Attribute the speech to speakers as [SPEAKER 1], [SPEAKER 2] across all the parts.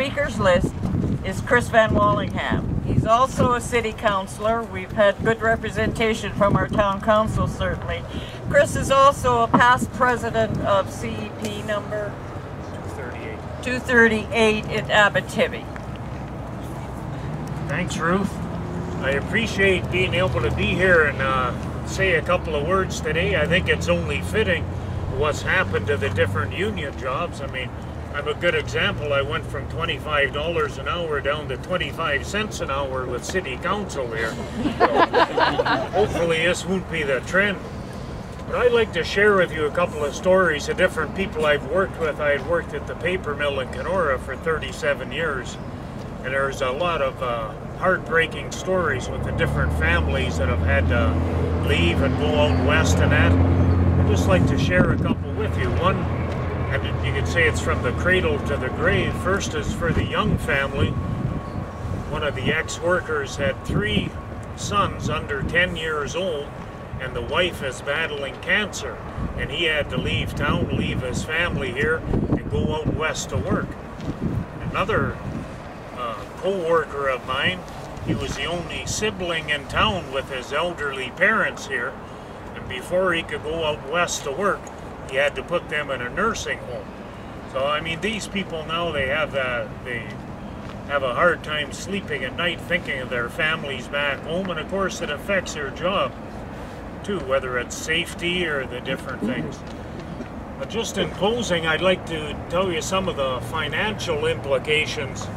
[SPEAKER 1] speaker's list is Chris Van Walleghem. He's also a city councillor. We've had good representation from our town council, certainly. Chris is also a past president of CEP number 238 in Abitibi.
[SPEAKER 2] Thanks, Ruth. I appreciate being able to be here and say a couple of words today. I think it's only fitting what's happened to the different union jobs. I mean, I'm a good example. I went from $25 an hour down to 25 cents an hour with city council here. So hopefully this won't be the trend. But I'd like to share with you a couple of stories of different people I've worked with. I had worked at the paper mill in Kenora for 37 years. And there's a lot of heartbreaking stories with the different families that have had to leave and go out west and that. I'd just like to share a couple with you. One, and you could say it's from the cradle to the grave. First is for the young family. One of the ex-workers had 3 sons under 10 years old, and the wife is battling cancer. And he had to leave town, leave his family here, and go out west to work. Another co-worker of mine, he was the only sibling in town with his elderly parents here, and before he could go out west to work, he had to put them in a nursing home. So I mean, these people now, they have a hard time sleeping at night thinking of their families back home, and of course it affects their job too, whether it's safety or the different things. But just in closing, I'd like to tell you some of the financial implications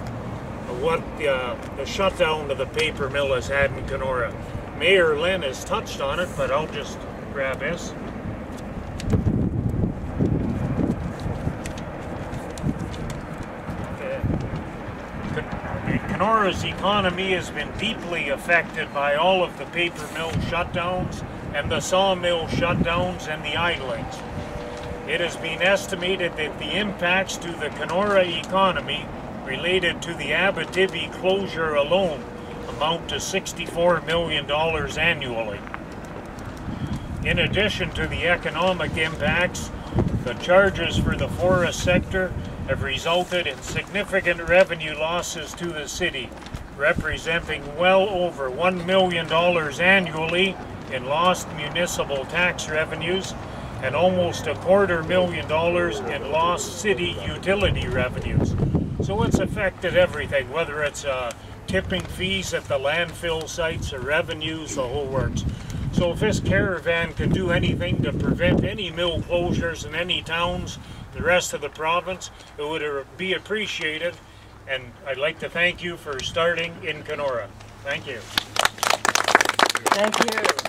[SPEAKER 2] of what the shutdown of the paper mill has had in Kenora. Mayor Lynn has touched on it, but I'll just grab this. Kenora's economy has been deeply affected by all of the paper mill shutdowns and the sawmill shutdowns and the idlings. It has been estimated that the impacts to the Kenora economy related to the Abitibi closure alone amount to $64 million annually. In addition to the economic impacts, the charges for the forest sector have resulted in significant revenue losses to the city, representing well over $1 million annually in lost municipal tax revenues and almost $250,000 in lost city utility revenues. So it's affected everything, whether it's tipping fees at the landfill sites or revenues, the whole works. So if this caravan can do anything to prevent any mill closures in any towns, the rest of the province, it would be appreciated. And I'd like to thank you for starting in Kenora. Thank you.
[SPEAKER 1] Thank you.